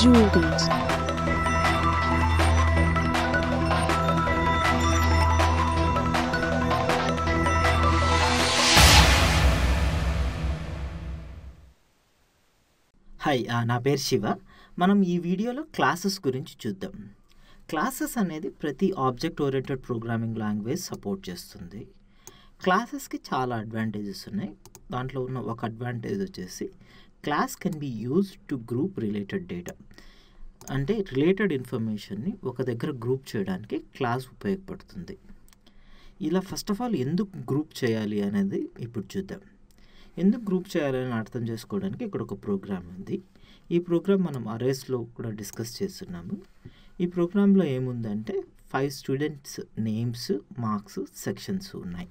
jewelries. Hi, నా పేరు శివ. మనం ఈ వీడియోలో క్లాసెస్ గురించి చూద్దాం. క్లాసెస్ అనేది ప్రతి object oriented programming language support చేస్తుంది. క్లాసెస్కి చాలా అడ్వాంటేజెస్ ఉన్నాయి. దాంట్లో ఉన్న ఒక అడ్వాంటేజ్ వచ్చేసి class can be used to group related data. అంటే రిలేటెడ్ ఇన్ఫర్మేషన్ని ఒక దగ్గర గ్రూప్ చేయడానికి క్లాస్ ఉపయోగపడుతుంది. ఇలా ఫస్ట్ ఆఫ్ ఆల్ ఎందుకు గ్రూప్ చేయాలి అనేది ఇప్పుడు చూద్దాం. ఎందుకు గ్రూప్ చేయాలని అర్థం చేసుకోవడానికి ఇక్కడ ఒక ప్రోగ్రామ్ ఉంది. ఈ ప్రోగ్రామ్ మనం అరేస్లో కూడా డిస్కస్ చేస్తున్నాము. ఈ ప్రోగ్రాంలో ఏముందంటే 5 స్టూడెంట్స్ నేమ్స్, మార్క్స్, సెక్షన్స్ ఉన్నాయి.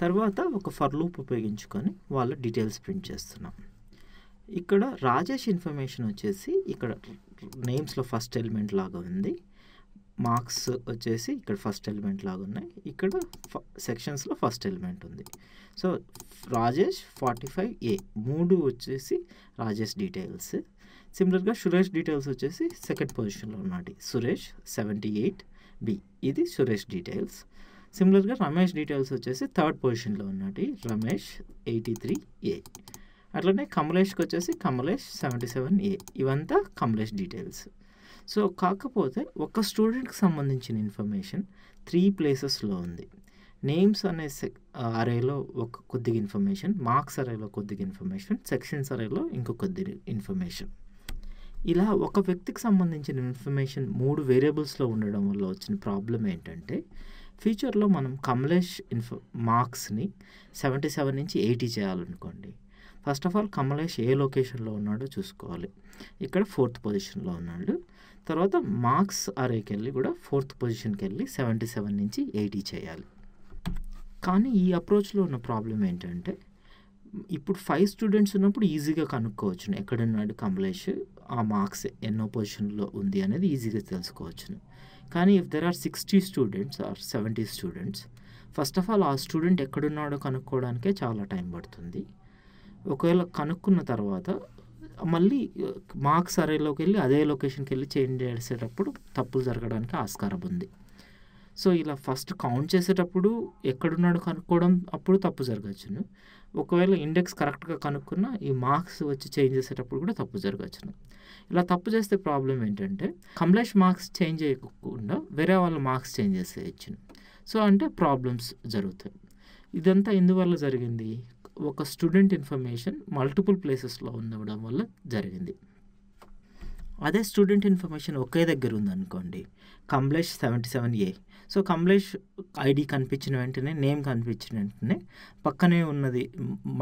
తర్వాత ఒక ఫర్ లూప్ ఉపయోగించుకొని వాళ్ళ డీటెయిల్స్ ప్రింట్ చేస్తున్నాం. ఇక్కడ రాజేష్ ఇన్ఫర్మేషన్ వచ్చేసి ఇక్కడ నేమ్స్లో ఫస్ట్ ఎలిమెంట్ లాగా ఉంది, మార్క్స్ వచ్చేసి ఇక్కడ ఫస్ట్ ఎలిమెంట్ లాగా ఉన్నాయి, ఇక్కడ సెక్షన్స్లో ఫస్ట్ ఎలిమెంట్ ఉంది. సో రాజేష్ 45A 3 వచ్చేసి రాజేష్ డీటెయిల్స్. సిమిలర్గా సురేష్ డీటెయిల్స్ వచ్చేసి సెకండ్ పొజిషన్లో ఉన్నాడు, సురేష్ 78B ఇది సురేష్ డీటెయిల్స్. సిమిలర్గా రమేష్ డీటెయిల్స్ వచ్చేసి థర్డ్ పొజిషన్లో ఉన్నాడు, రమేష్ 83A. అట్లనే కమలేష్కి వచ్చేసి కమలేష్ 77A. ఇవంతా కమలేష్ డీటెయిల్స్. సో కాకపోతే ఒక స్టూడెంట్కి సంబంధించిన ఇన్ఫర్మేషన్ 3 ప్లేసెస్లో ఉంది. నేమ్స్ అనే అరేలో ఒక కొద్దిగా ఇన్ఫర్మేషన్, మార్క్స్ అరేలో కొద్దిగా ఇన్ఫర్మేషన్, సెక్షన్స్ అరేలో ఇంకో కొద్దిగా ఇన్ఫర్మేషన్. ఇలా ఒక వ్యక్తికి సంబంధించిన ఇన్ఫర్మేషన్ 3 వేరియబుల్స్లో ఉండడం వల్ల వచ్చిన ప్రాబ్లం ఏంటంటే ఫ్యూచర్లో మనం కమలేష్ మార్క్స్ని 77 నుంచి 80 చేయాలనుకోండి. ఫస్ట్ ఆఫ్ ఆల్ కమలేష్ ఏ లొకేషన్లో ఉన్నాడో చూసుకోవాలి. ఇక్కడ 4th పొజిషన్లో ఉన్నాడు. తర్వాత మార్క్స్ అరేకి వెళ్ళి కూడా 4th పొజిషన్కి వెళ్ళి 77 నుంచి 80 చేయాలి. కానీ ఈ అప్రోచ్లో ఉన్న ప్రాబ్లం ఏంటంటే ఇప్పుడు 5 స్టూడెంట్స్ ఉన్నప్పుడు ఈజీగా కనుక్కోవచ్చును ఎక్కడున్నాడు కమలేష్, ఆ మార్క్స్ ఎన్నో పొజిషన్లో ఉంది అనేది ఈజీగా తెలుసుకోవచ్చును. కానీ if there are 60 students or 70 students, first of all ఆ స్టూడెంట్ ఎక్కడున్నాడో కనుక్కోవడానికే చాలా టైం పడుతుంది. ఒకవేళ కనుక్కున్న తర్వాత మళ్ళీ మార్క్స్ అరేలోకి వెళ్ళి అదే లొకేషన్కి వెళ్ళి చేంజ్ చేసేటప్పుడు తప్పులు జరగడానికి ఆస్కారం ఉంది. సో ఇలా ఫస్ట్ కౌంట్ చేసేటప్పుడు ఎక్కడున్నాడు కనుక్కోవడం అప్పుడు తప్పు జరగచ్చును. ఒకవేళ ఇండెక్స్ కరెక్ట్గా కనుక్కున్న ఈ మార్క్స్ వచ్చి చేంజ్ చేసేటప్పుడు కూడా తప్పు జరగచ్చును. ఇలా తప్పు చేస్తే ప్రాబ్లం ఏంటంటే కమలేష్ మార్క్స్ చేంజ్ చేయకుండా వేరే వాళ్ళ మార్క్స్ చేంజ్ చేసేయచ్చును. సో అంటే ప్రాబ్లమ్స్ జరుగుతాయి. ఇదంతా ఎందువల్ల జరిగింది? ఒక స్టూడెంట్ ఇన్ఫర్మేషన్ మల్టిపుల్ ప్లేసెస్లో ఉండడం వల్ల జరిగింది. అదే స్టూడెంట్ ఇన్ఫర్మేషన్ ఒకే దగ్గర ఉందనుకోండి, Kamlesh 77A. So Kamlesh ID కనిపించిన వెంటనే, నేమ్ కనిపించిన వెంటనే పక్కనే ఉన్నది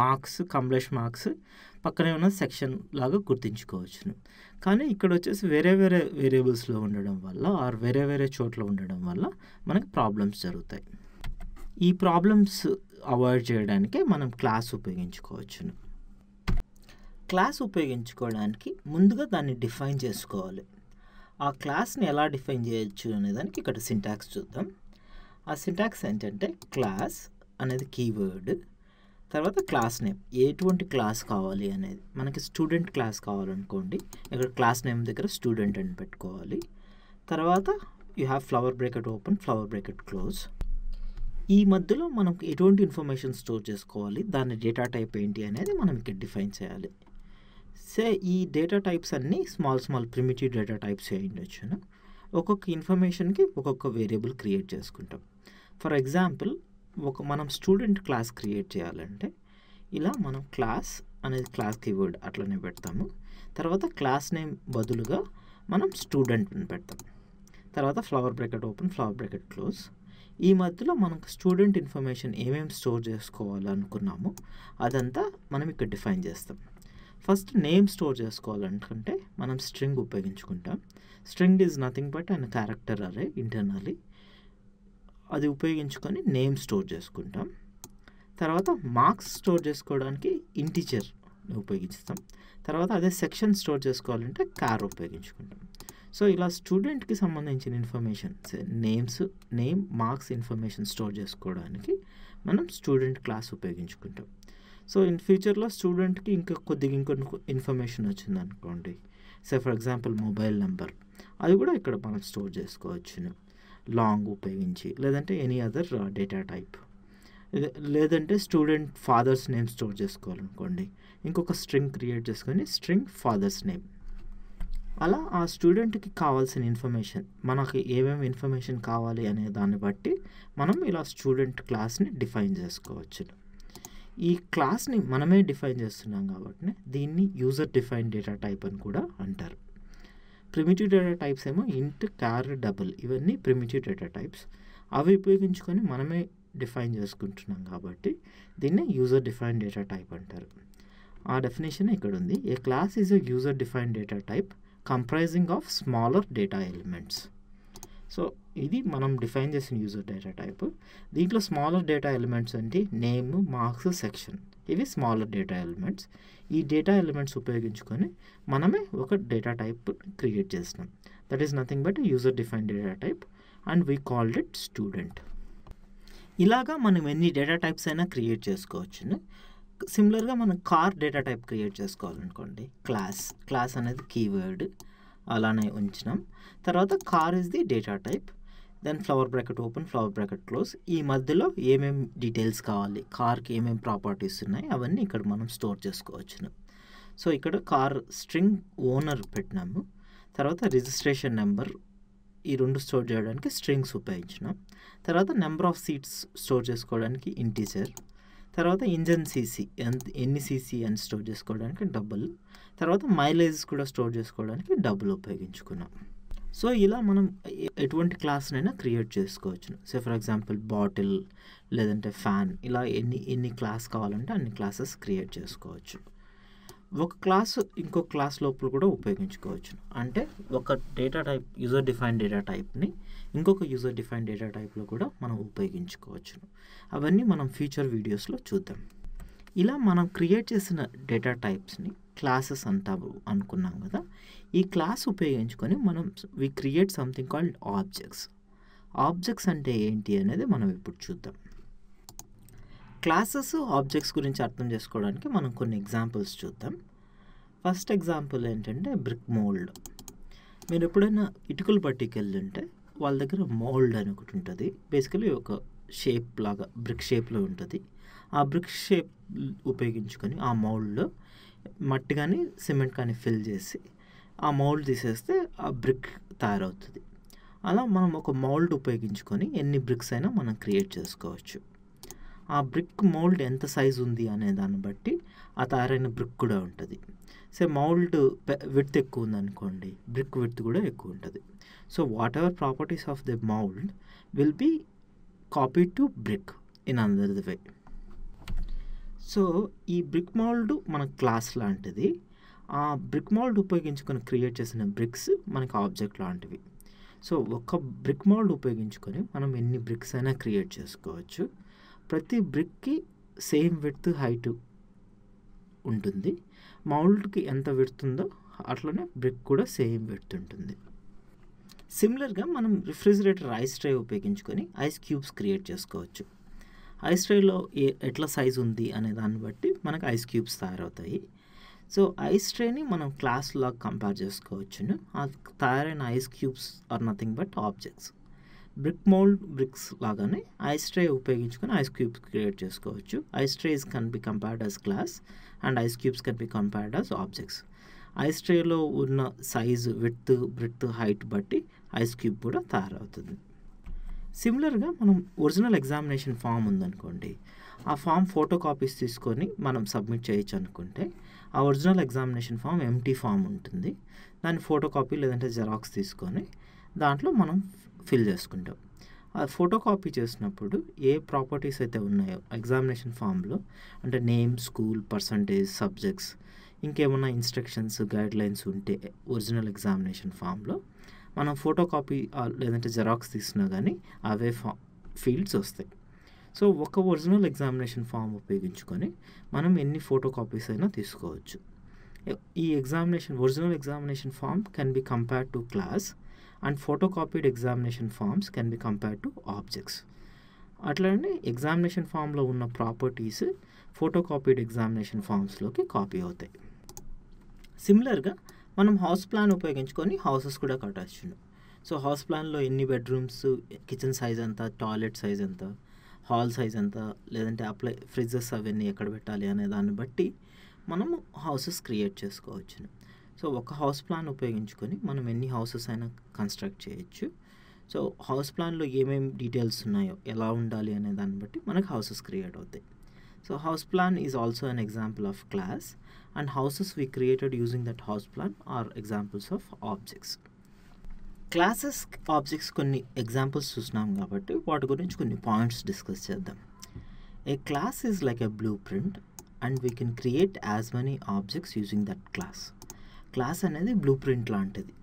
మార్క్స్, కమలేష్ మార్క్స్ పక్కనే ఉన్న సెక్షన్ లాగా గుర్తించుకోవచ్చును. కానీ ఇక్కడ వచ్చేసి వేరే వేరే వేరియబుల్స్లో ఉండడం వల్ల ఆర్ వేరే వేరే చోట్ల ఉండడం వల్ల మనకి ప్రాబ్లమ్స్ జరుగుతాయి. ఈ ప్రాబ్లమ్స్ అవాయిడ్ చేయడానికే మనం క్లాస్ ఉపయోగించుకోవచ్చును. క్లాస్ ఉపయోగించుకోవడానికి ముందుగా దాన్ని డిఫైన్ చేసుకోవాలి. ఆ క్లాస్ని ఎలా డిఫైన్ చేయొచ్చు అనేదానికి ఇక్కడ సింటాక్స్ చూద్దాం. ఆ సింటాక్స్ ఏంటంటే క్లాస్ అనేది కీవర్డ్, తర్వాత క్లాస్ నేమ్, ఎటువంటి క్లాస్ కావాలి అనేది. మనకి స్టూడెంట్ క్లాస్ కావాలనుకోండి, ఇక్కడ క్లాస్ నేమ్ దగ్గర స్టూడెంట్ అని పెట్టుకోవాలి. తర్వాత you have flower bracket open, flower bracket close. ఈ మధ్యలో మనం ఎటువంటి ఇన్ఫర్మేషన్ స్టోర్ చేసుకోవాలి, దాని డేటా టైప్ ఏంటి అనేది మనం ఇక్కడ డిఫైన్ చేయాలి. ఈ డేటా టైప్స్ అన్నీ స్మాల్ ప్రిమిటివ్ డేటా టైప్స్ అయి ఉండొచ్చును. ఒక్కొక్క ఇన్ఫర్మేషన్కి ఒక్కొక్క వేరియబుల్ క్రియేట్ చేసుకుంటాం. ఫర్ ఎగ్జాంపుల్ మనం స్టూడెంట్ క్లాస్ క్రియేట్ చేయాలంటే ఇలా మనం క్లాస్ అనేది క్లాస్ కీవర్డ్ అట్లనే పెడతాము. తర్వాత క్లాస్ నేమ్ బదులుగా మనం స్టూడెంట్ అని పెడతాం. తర్వాత flower bracket open, flower bracket close. ఈ మధ్యలో మనకు స్టూడెంట్ ఇన్ఫర్మేషన్ ఏమేమి స్టోర్ చేసుకోవాలనుకున్నామో అదంతా మనం ఇక్కడ డిఫైన్ చేస్తాం. ఫస్ట్ నేమ్ స్టోర్ చేసుకోవాలనుకుంటే మనం స్ట్రింగ్ ఉపయోగించుకుంటాం. String is nothing but and character array internally. అది ఉపయోగించుకొని నేమ్ స్టోర్ చేసుకుంటాం. తర్వాత మార్క్స్ స్టోర్ చేసుకోవడానికి ఇంటిజర్ ఉపయోగిస్తాం. తర్వాత అదే సెక్షన్ స్టోర్ చేసుకోవాలంటే క్యార్ ఉపయోగించుకుంటాం. సో ఇలా స్టూడెంట్కి సంబంధించిన information name marks information store చేసుకోవడానికి మనం స్టూడెంట్ క్లాస్ ఉపయోగించుకుంటాం. సో ఇన్ ఫ్యూచర్లో స్టూడెంట్కి ఇంకొన్ని ఇన్ఫర్మేషన్ వచ్చింది అనుకోండి, ఫర్ ఎగ్జాంపుల్ మొబైల్ నెంబర్, అది కూడా ఇక్కడ మనం స్టోర్ చేసుకోవచ్చును లాంగ్ ఉపయోగించి, లేదంటే ఎనీ అదర్ డేటా టైప్. లేదంటే స్టూడెంట్ ఫాదర్స్ నేమ్ స్టోర్ చేసుకోవాలనుకోండి, ఇంకొక స్ట్రింగ్ క్రియేట్ చేసుకొని స్ట్రింగ్ ఫాదర్స్ నేమ్. అలా ఆ స్టూడెంట్కి కావాల్సిన ఇన్ఫర్మేషన్, మనకి ఏమేమి ఇన్ఫర్మేషన్ కావాలి అనే దాన్ని బట్టి మనం ఇలా స్టూడెంట్ క్లాస్ని డిఫైన్ చేసుకోవచ్చు. ఈ క్లాస్ని మనమే డిఫైన్ చేస్తున్నాం కాబట్టి దీన్ని యూజర్ డిఫైన్ డేటా టైప్ అని కూడా అంటారు. ప్రిమిటివ్ డేటా టైప్స్ ఏమో ఇంట్, క్యార్, డబుల్, ఇవన్నీ ప్రిమిటివ్ డేటా టైప్స్. అవి ఉపయోగించుకొని మనమే డిఫైన్ చేసుకుంటున్నాం కాబట్టి దీన్ని యూజర్ డిఫైన్ డేటా టైప్ అంటారు. ఆ డెఫినేషన్ ఇక్కడ ఉంది. A class is a user define data type comprising of smaller data elements. So ఇది మనం డిఫైన్ చేసిన యూజర్ డేటా టైప్. దీంట్లో స్మాలర్ డేటా ఎలిమెంట్స్ అంటే నేమ్, మార్క్స్, సెక్షన్, ఇవి స్మాలర్ డేటా ఎలిమెంట్స్. ఈ డేటా ఎలిమెంట్స్ ఉపయోగించుకొని మనమే ఒక డేటా టైప్ క్రియేట్ చేసినాం. That is nothing but user define data type and we called it student. ఇలాగా మనం ఎన్ని డేటా టైప్స్ అయినా క్రియేట్ చేసుకోవచ్చు. సిమిలర్గా మనం కార్ డేటా టైప్ క్రియేట్ చేసుకోవాలనుకోండి, క్లాస్ అనేది కీవర్డ్ అలానే ఉంచినాం. తర్వాత car is the data type, then flower bracket open, flower bracket close. ఈ మధ్యలో ఏమేమి డీటెయిల్స్ కావాలి, కార్కి ఏమేమి ప్రాపర్టీస్ ఉన్నాయి అవన్నీ ఇక్కడ మనం స్టోర్ చేసుకోవచ్చు. సో ఇక్కడ కార్ స్ట్రింగ్ ఓనర్ పెట్టినాము. తర్వాత రిజిస్ట్రేషన్ నెంబర్, ఈ రెండు స్టోర్ చేయడానికి స్ట్రింగ్స్ ఉపయోగించినాం. తర్వాత నెంబర్ ఆఫ్ సీట్స్ స్టోర్ చేసుకోవడానికి ఇంటీజర్. తర్వాత ఇంజన్ సీసీ, ఎన్ని సీసీ అని స్టోర్ చేసుకోవడానికి డబుల్. తర్వాత మైలేజ్ కూడా స్టోర్ చేసుకోవడానికి డబుల్ ఉపయోగించుకున్నాం. సో ఇలా మనం ఎటువంటి క్లాస్నైనా క్రియేట్ చేసుకోవచ్చు. ఫర్ ఎగ్జాంపుల్ బాటిల్, లేదంటే ఫ్యాన్, ఇలా ఎన్ని క్లాస్ కావాలంటే అన్ని క్లాసెస్ క్రియేట్ చేసుకోవచ్చు. ఒక క్లాస్ ఇంకొక క్లాస్ లోపల కూడా ఉపయోగించుకోవచ్చు. అంటే ఒక data type, user define data టైప్ని ఇంకొక యూజర్ డిఫైన్ డేటా టైప్లో కూడా మనం ఉపయోగించుకోవచ్చు. అవన్నీ మనం ఫ్యూచర్ వీడియోస్లో చూద్దాం. ఇలా మనం క్రియేట్ చేసిన డేటా టైప్స్ని క్లాసెస్ అంటాము అనుకున్నాం కదా. ఈ క్లాస్ ఉపయోగించుకొని మనం we create something called objects. Objects అంటే ఏంటి అనేది మనం ఇప్పుడు చూద్దాం. క్లాసెస్, ఆబ్జెక్ట్స్ గురించి అర్థం చేసుకోవడానికి మనం కొన్ని ఎగ్జాంపుల్స్ చూద్దాం. ఫస్ట్ ఎగ్జాంపుల్ ఏంటంటే బ్రిక్ మోల్డ్. మీరు ఎప్పుడైనా ఇటుకలు పట్టికి వెళ్ళుంటే వాళ్ళ దగ్గర మోల్డ్ అని ఒకటి ఉంటుంది. బేసికలీ ఒక షేప్ లాగా బ్రిక్ షేప్లో ఉంటుంది. ఆ బ్రిక్ షేప్ ఉపయోగించుకొని ఆ మౌల్డ్లో మట్టి కానీ సిమెంట్ కానీ ఫిల్ చేసి ఆ మౌల్డ్ తీసేస్తే ఆ బ్రిక్ తయారవుతుంది. అలా మనం ఒక మౌల్డ్ ఉపయోగించుకొని ఎన్ని బ్రిక్స్ అయినా మనం క్రియేట్ చేసుకోవచ్చు. ఆ బ్రిక్ మౌల్డ్ ఎంత సైజు ఉంది అనే దాన్ని బట్టి ఆ తయారైన బ్రిక్ కూడా ఉంటుంది. సో మౌల్డ్ విడ్త్ ఎక్కువ ఉందనుకోండి, బ్రిక్ విడ్త్ కూడా ఎక్కువ ఉంటుంది. So whatever properties of the mould will be copy to brick in another way. So ఈ బ్రిక్ మౌల్డ్ మన క్లాస్ లాంటిది. ఆ బ్రిక్ మౌల్డ్ ఉపయోగించుకొని క్రియేట్ చేసిన బ్రిక్స్ మనకి ఆబ్జెక్ట్ లాంటివి. సో ఒక బ్రిక్ మౌల్డ్ ఉపయోగించుకొని మనం ఎన్ని బ్రిక్స్ అయినా క్రియేట్ చేసుకోవచ్చు. ప్రతి బ్రిక్కి సేమ్ విడ్త్, హైట్ ఉంటుంది. మౌల్డ్కి ఎంత విడ్త్ ఉందో అట్లనే బ్రిక్ కూడా సేమ్ విడ్త్ ఉంటుంది. సిమిలర్గా మనం రిఫ్రిజిరేటర్ ఐస్ ట్రే ఉపయోగించుకొని ఐస్ క్యూబ్స్ క్రియేట్ చేసుకోవచ్చు. ఐస్ ట్రేలో ఎట్లా సైజు ఉంది అనే దాన్ని బట్టి మనకు ఐస్ క్యూబ్స్ తయారవుతాయి. సో ఐస్ ట్రేని మనం క్లాస్ లాగా కంపేర్ చేసుకోవచ్చును. ఆ తయారైన ice cubes are nothing but objects. Brick mould bricks లాగానే ఐస్ ట్రే ఉపయోగించుకొని ఐస్ క్యూబ్స్ క్రియేట్ చేసుకోవచ్చు. Ice trays can be compared as class and ice cubes can be compared as objects. Ice ట్రేలో ఉన్న size, width, breadth, height బట్టి ice cube కూడా తయారవుతుంది. సిమిలర్గా మనం ఒరిజినల్ ఎగ్జామినేషన్ ఫామ్ ఉందనుకోండి, ఆ ఫామ్ ఫోటో కాపీస్ తీసుకొని మనం సబ్మిట్ చేయొచ్చు అనుకుంటే ఆ original examination form empty form ఉంటుంది. దాన్ని ఫోటో కాపీ లేదంటే జెరాక్స్ తీసుకొని దాంట్లో మనం ఫిల్ చేసుకుంటాం. ఆ ఫోటో కాపీ చేసినప్పుడు ఏ ప్రాపర్టీస్ అయితే ఉన్నాయో ఎగ్జామినేషన్ ఫామ్లో, అంటే నేమ్, స్కూల్, పర్సంటేజ్, సబ్జెక్ట్స్, ఇంకేమన్నా ఇన్స్ట్రక్షన్స్, గైడ్లైన్స్ ఉంటే ఒరిజినల్ ఎగ్జామినేషన్ ఫామ్లో మనం ఫోటో కాపీ లేదంటే జెరాక్స్ తీసినా కానీ అవే ఫీల్డ్స్ వస్తాయి. సో ఒక ఒరిజినల్ ఎగ్జామినేషన్ ఫామ్ ఉపయోగించుకొని మనం ఎన్ని ఫోటో కాపీస్ అయినా తీసుకోవచ్చు. ఈ original examination form can be compared to class and photocopied examination forms can be compared to objects. అట్లనే ఎగ్జామినేషన్ ఫామ్లో ఉన్న ప్రాపర్టీస్ ఫోటోకాపీడ్ ఎగ్జామినేషన్ ఫామ్స్లోకి కాపీ అవుతాయి. సిమిలర్గా మనం హౌస్ ప్లాన్ ఉపయోగించుకొని హౌసెస్ కూడా కట్టచ్చు. సో హౌస్ ప్లాన్లో ఎన్ని బెడ్రూమ్స్, కిచెన్ సైజ్ ఎంత, టాయిలెట్ సైజ్ ఎంత, హాల్ సైజ్ ఎంత, లేదంటే ఫ్రిడ్జెస్ అవన్నీ ఎక్కడ పెట్టాలి అనే దాన్ని బట్టి మనము హౌసెస్ క్రియేట్ చేసుకోవచ్చు. సో ఒక హౌస్ ప్లాన్ ఉపయోగించుకొని మనం ఎన్ని హౌసెస్ అయినా కన్స్ట్రక్ట్ చేయొచ్చు. సో హౌస్ ప్లాన్లో ఏమేమి డీటెయిల్స్ ఉన్నాయో, ఎలా ఉండాలి అనే దాన్ని బట్టి మనకు హౌసెస్ క్రియేట్ అవుతాయి. So house plan is also an example of class, and houses we created using that house plan are examples of objects. Classes objects కొన్ని ఎగ్జాంపుల్స్ చూసినాం కాబట్టి వాటి గురించి కొన్ని పాయింట్స్ డిస్కస్ చేద్దాం. A class is like a blueprint and we can create as many objects using that class. Class అనేది blue print లాంటిది.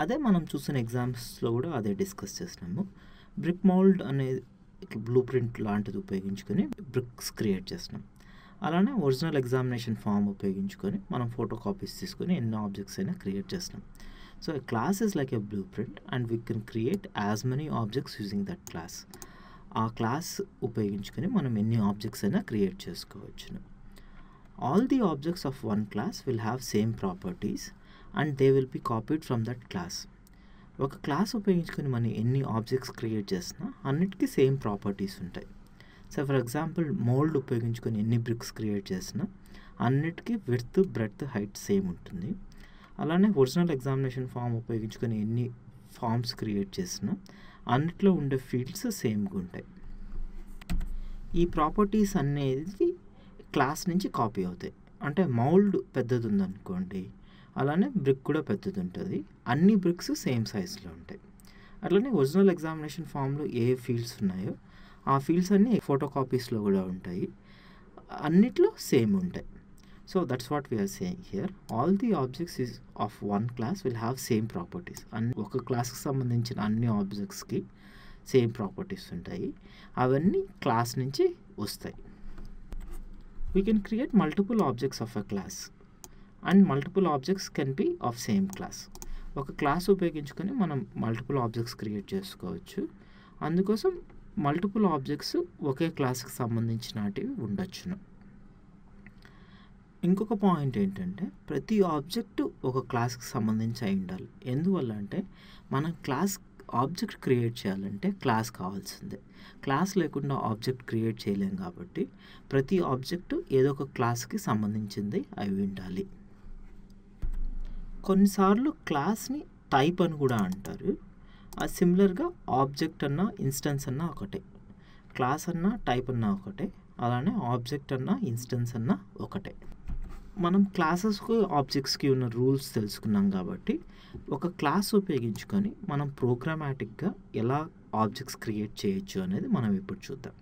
అదే మనం చూసిన ఎగ్జామ్స్లో కూడా అదే డిస్కస్ చేసినాము. బ్రిక్ మౌల్డ్ అనేది బ్లూ ప్రింట్ లాంటిది ఉపయోగించుకొని బ్రిక్స్ క్రియేట్ చేస్తున్నాం. అలానే ఒరిజినల్ ఎగ్జామినేషన్ ఫామ్ ఉపయోగించుకొని మనం ఫోటో కాపీస్ తీసుకొని ఎన్ని ఆబ్జెక్ట్స్ అయినా క్రియేట్ చేస్తున్నాం. So class is like a blue print and we can create as many objects using that class. ఆ క్లాస్ ఉపయోగించుకొని మనం ఎన్ని ఆబ్జెక్ట్స్ అయినా క్రియేట్ చేసుకోవచ్చు. All the objects of one class will have same properties and they will be copied from that class. ఒక class ఉపయోగించుకొని మనం ఎన్ని ఆబ్జెక్ట్స్ క్రియేట్ చేసినా అన్నిటికీ సేమ్ ప్రాపర్టీస్ ఉంటాయి. సో ఫర్ ఎగ్జాంపుల్ మోల్డ్ ఉపయోగించుకొని ఎన్ని బ్రిక్స్ క్రియేట్ చేసినా అన్నిటికీ విడ్త్, బ్రెడ్త్, హైట్ సేమ్ ఉంటుంది. అలానే ఒరిజినల్ ఎగ్జామినేషన్ ఫామ్ ఉపయోగించుకొని ఎన్ని ఫామ్స్ క్రియేట్ చేసినా అన్నిట్లో ఉండే ఫీల్డ్స్ సేమ్గా ఉంటాయి. ఈ ప్రాపర్టీస్ అనేది క్లాస్ నుంచి కాపీ అవుతాయి. అంటే మౌల్డ్ పెద్దది ఉందనుకోండి, అలానే బ్రిక్ కూడా పెద్దది ఉంటుంది. అన్ని బ్రిక్స్ సేమ్ సైజులో ఉంటాయి. అట్లనే ఒరిజినల్ ఎగ్జామినేషన్ ఫామ్లో ఏ ఫీల్డ్స్ ఉన్నాయో ఆ ఫీల్డ్స్ అన్నీ ఫోటో కాపీస్లో కూడా ఉంటాయి. అన్నిట్లో సేమ్ ఉంటాయి. So that's what we are saying here. All the objects is of one class will have same properties. ఒక క్లాస్కి సంబంధించిన అన్ని ఆబ్జెక్ట్స్కి సేమ్ ప్రాపర్టీస్ ఉంటాయి. అవన్నీ క్లాస్ నుంచి వస్తాయి. We can create multiple objects of a class and multiple objects can be of same class. ఒక class ఉపయోగించుకొని మనం మల్టిపుల్ ఆబ్జెక్ట్స్ క్రియేట్ చేసుకోవచ్చు. అందుకోసం మల్టిపుల్ ఆబ్జెక్ట్స్ ఒకే క్లాస్కి సంబంధించినటివి ఉండొచ్చును. ఇంకొక పాయింట్ ఏంటంటే ప్రతి ఆబ్జెక్టు ఒక క్లాస్కి సంబంధించి అయి ఉండాలి. ఎందువల్ల అంటే మనం ఆబ్జెక్ట్ క్రియేట్ చేయాలంటే క్లాస్ కావాల్సిందే. క్లాస్ లేకుండా ఆబ్జెక్ట్ క్రియేట్ చేయలేం కాబట్టి ప్రతి ఆబ్జెక్టు ఏదో ఒక క్లాస్కి సంబంధించింది అయి ఉండాలి. కొన్నిసార్లు క్లాస్ని టైప్ అని కూడా అంటారు. అది సిమిలర్గా ఆబ్జెక్ట్ అన్నా ఇన్స్టెన్స్ అన్నా ఒకటే, క్లాస్ అన్నా టైప్ అన్నా ఒకటే, అలానే ఆబ్జెక్ట్ అన్నా ఇన్స్టెన్స్ అన్నా ఒకటే. మనం క్లాసెస్కి ఆబ్జెక్ట్స్కి ఉన్న రూల్స్ తెలుసుకున్నాం కాబట్టి ఒక క్లాస్ ఉపయోగించుకొని మనం ప్రోగ్రామాటిక్గా ఎలా ఆబ్జెక్ట్స్ క్రియేట్ చేయొచ్చు అనేది మనం ఇప్పుడు చూద్దాం.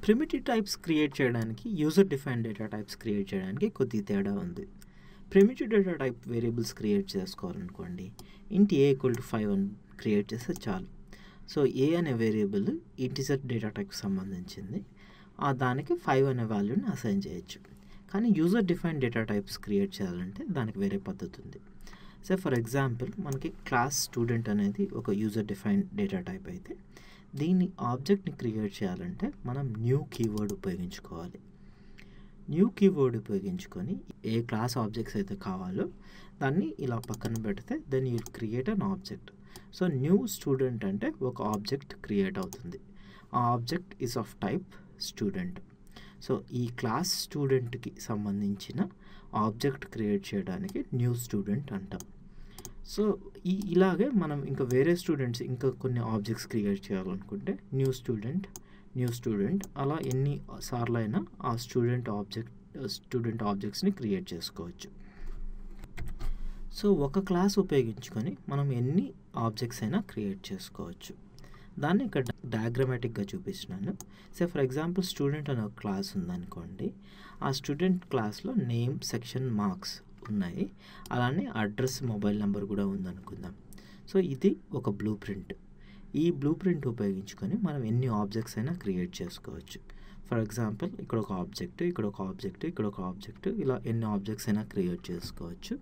ప్రిమిటివ్ టైప్స్ క్రియేట్ చేయడానికి user define data types create చేయడానికి కొద్ది తేడా ఉంది. Primitive data type variables create చేసుకోవాలనుకోండి, ఇంట్ ఏ ఈక్వల్ టు 5 అని క్రియేట్ చేస్తే చాలు. సో ఏ అనే వేరియబుల్ ఇంటిజర్ డేటా టైప్కి సంబంధించింది. దానికి 5 అనే వాల్యూని అసైన్ చేయొచ్చు. కానీ user define data types create చేయాలంటే దానికి వేరే పద్ధతి ఉంది. సో ఫర్ ఎగ్జాంపుల్ మనకి క్లాస్ స్టూడెంట్ అనేది ఒక యూజర్ డిఫైన్ డేటా టైప్ అయితే దీన్ని ఆబ్జెక్ట్ని క్రియేట్ చేయాలంటే మనం న్యూ కీవర్డ్ ఉపయోగించుకోవాలి. న్యూ కీవర్డ్ ఉపయోగించుకొని ఏ క్లాస్ ఆబ్జెక్ట్స్ అయితే కావాలో దాన్ని ఇలా పక్కన పెడితే then you create an object. So new student అంటే ఒక ఆబ్జెక్ట్ క్రియేట్ అవుతుంది. ఆ object is of type student. So ఈ క్లాస్ స్టూడెంట్కి సంబంధించిన ఆబ్జెక్ట్ క్రియేట్ చేయడానికి న్యూ స్టూడెంట్ అంటాం. సో ఇలాగే మనం ఇంకా వేరే స్టూడెంట్స్ ఇంకా కొన్ని ఆబ్జెక్ట్స్ క్రియేట్ చేయాలనుకుంటే న్యూ స్టూడెంట్ అలా ఎన్ని సార్లు అయినా ఆ స్టూడెంట్ ఆబ్జెక్ట్స్ని క్రియేట్ చేసుకోవచ్చు. సో ఒక క్లాస్ ఉపయోగించుకొని మనం ఎన్ని ఆబ్జెక్ట్స్ అయినా క్రియేట్ చేసుకోవచ్చు. దాన్ని ఇక్కడ డయాగ్రమాటిక్గా చూపిస్తున్నాను. సో ఫర్ ఎగ్జాంపుల్ స్టూడెంట్ అనే ఒక క్లాస్ ఉందనుకోండి. ఆ స్టూడెంట్ క్లాస్లో నేమ్, సెక్షన్, మార్క్స్ ఉన్నాయి. అలానే అడ్రస్, మొబైల్ నెంబర్ కూడా ఉందనుకుందాం. సో ఇది ఒక బ్లూ ప్రింట్. ఈ బ్లూ ప్రింట్ ఉపయోగించుకొని మనం ఎన్ని ఆబ్జెక్ట్స్ అయినా క్రియేట్ చేసుకోవచ్చు. ఫర్ ఎగ్జాంపుల్ ఇక్కడ ఒక ఆబ్జెక్ట్, ఇక్కడ ఒక ఆబ్జెక్ట్, ఇక్కడ ఒక ఆబ్జెక్ట్, ఇలా ఎన్ని ఆబ్జెక్ట్స్ అయినా క్రియేట్ చేసుకోవచ్చు.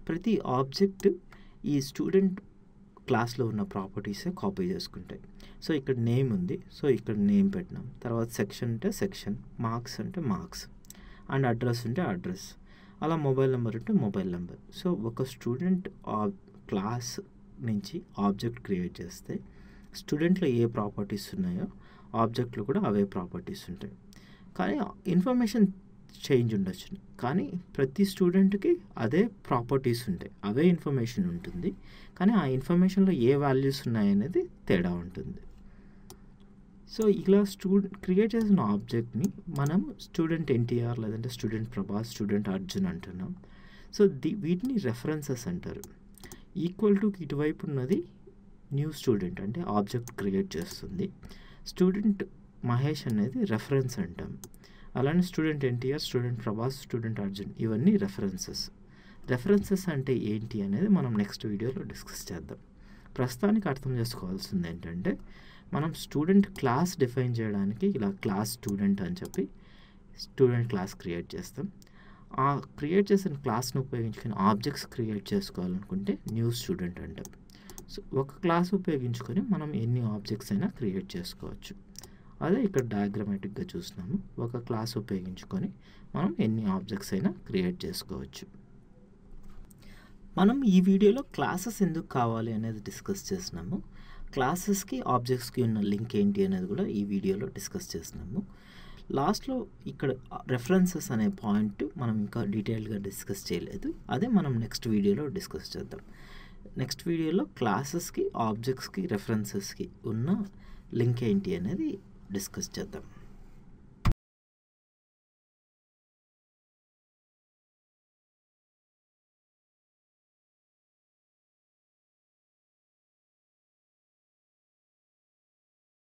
ప్రతి ఆబ్జెక్ట్ ఈ స్టూడెంట్ క్లాస్లో ఉన్న ప్రాపర్టీసే కాపీ చేసుకుంటాయి. సో ఇక్కడ నేమ్ ఉంది, సో ఇక్కడ నేమ్ పెట్టినాం. తర్వాత సెక్షన్ అంటే సెక్షన్, మార్క్స్ అంటే మార్క్స్, అండ్ అడ్రస్ అంటే అడ్రస్. అలా మొబైల్ నెంబర్ ఉంటే మొబైల్ నెంబర్. సో ఒక స్టూడెంట్ క్లాస్ నుంచి ఆబ్జెక్ట్ క్రియేట్ చేస్తే స్టూడెంట్లో ఏ ప్రాపర్టీస్ ఉన్నాయో ఆబ్జెక్ట్లో కూడా అవే ప్రాపర్టీస్ ఉంటాయి. కానీ ఇన్ఫర్మేషన్ చేంజ్ ఉండొచ్చు, కానీ ప్రతి స్టూడెంట్కి అదే ప్రాపర్టీస్ ఉంటాయి, అవే ఇన్ఫర్మేషన్ ఉంటుంది. కానీ ఆ ఇన్ఫర్మేషన్లో ఏ వాల్యూస్ ఉన్నాయనేది తేడా ఉంటుంది. సో ఇలా క్రియేట్ చేసిన ఆబ్జెక్ట్ని మనం స్టూడెంట్ ఎన్టీఆర్ లేదంటే స్టూడెంట్ ప్రభాస్, స్టూడెంట్ అర్జున్ అంటున్నాం. సో వీటిని రెఫరెన్సెస్ అంటారు. ఈక్వల్ టు ఇటువైపు ఉన్నది న్యూ స్టూడెంట్, అంటే ఆబ్జెక్ట్ క్రియేట్ చేస్తుంది. స్టూడెంట్ మహేష్ అనేది రెఫరెన్స్ అంటాం. అలానే student NTR, student Prabhas, student Arjun ఇవన్నీ రెఫరెన్సెస్. రెఫరెన్సెస్ అంటే ఏంటి అనేది మనం నెక్స్ట్ వీడియోలో డిస్కస్ చేద్దాం. ప్రస్తుతానికి అర్థం చేసుకోవాల్సింది ఏంటంటే, మనం స్టూడెంట్ క్లాస్ డిఫైన్ చేయడానికి ఇలా క్లాస్ స్టూడెంట్ అని చెప్పి స్టూడెంట్ క్లాస్ క్రియేట్ చేస్తాం. ఆ క్రియేట్ చేసిన క్లాస్ను ఉపయోగించుకొని ఆబ్జెక్ట్స్ క్రియేట్ చేసుకోవాలనుకుంటే న్యూ స్టూడెంట్ అంటాం. సో ఒక క్లాస్ ఉపయోగించుకొని మనం ఎన్ని ఆబ్జెక్ట్స్ అయినా క్రియేట్ చేసుకోవచ్చు. అదే ఇక్కడ డయాగ్రమాటిక్గా చూస్తున్నాము. ఒక క్లాస్ ఉపయోగించుకొని మనం ఎన్ని ఆబ్జెక్ట్స్ అయినా క్రియేట్ చేసుకోవచ్చు. మనం ఈ వీడియోలో క్లాసెస్ ఎందుకు కావాలి అనేది డిస్కస్ చేస్తున్నాము. క్లాసెస్కి ఆబ్జెక్ట్స్కి ఉన్న లింక్ ఏంటి అనేది కూడా ఈ వీడియోలో డిస్కస్ చేస్తున్నాము. లాస్ట్లో ఇక్కడ రెఫరెన్సెస్ అనే పాయింట్ మనం ఇంకా డీటెయిల్గా డిస్కస్ చేయలేదు, అదే మనం నెక్స్ట్ వీడియోలో డిస్కస్ చేద్దాం. నెక్స్ట్ వీడియోలో క్లాసెస్కి ఆబ్జెక్ట్స్కి రెఫరెన్సెస్కి ఉన్న లింక్ ఏంటి అనేది డిస్కస్ చేద్దాం.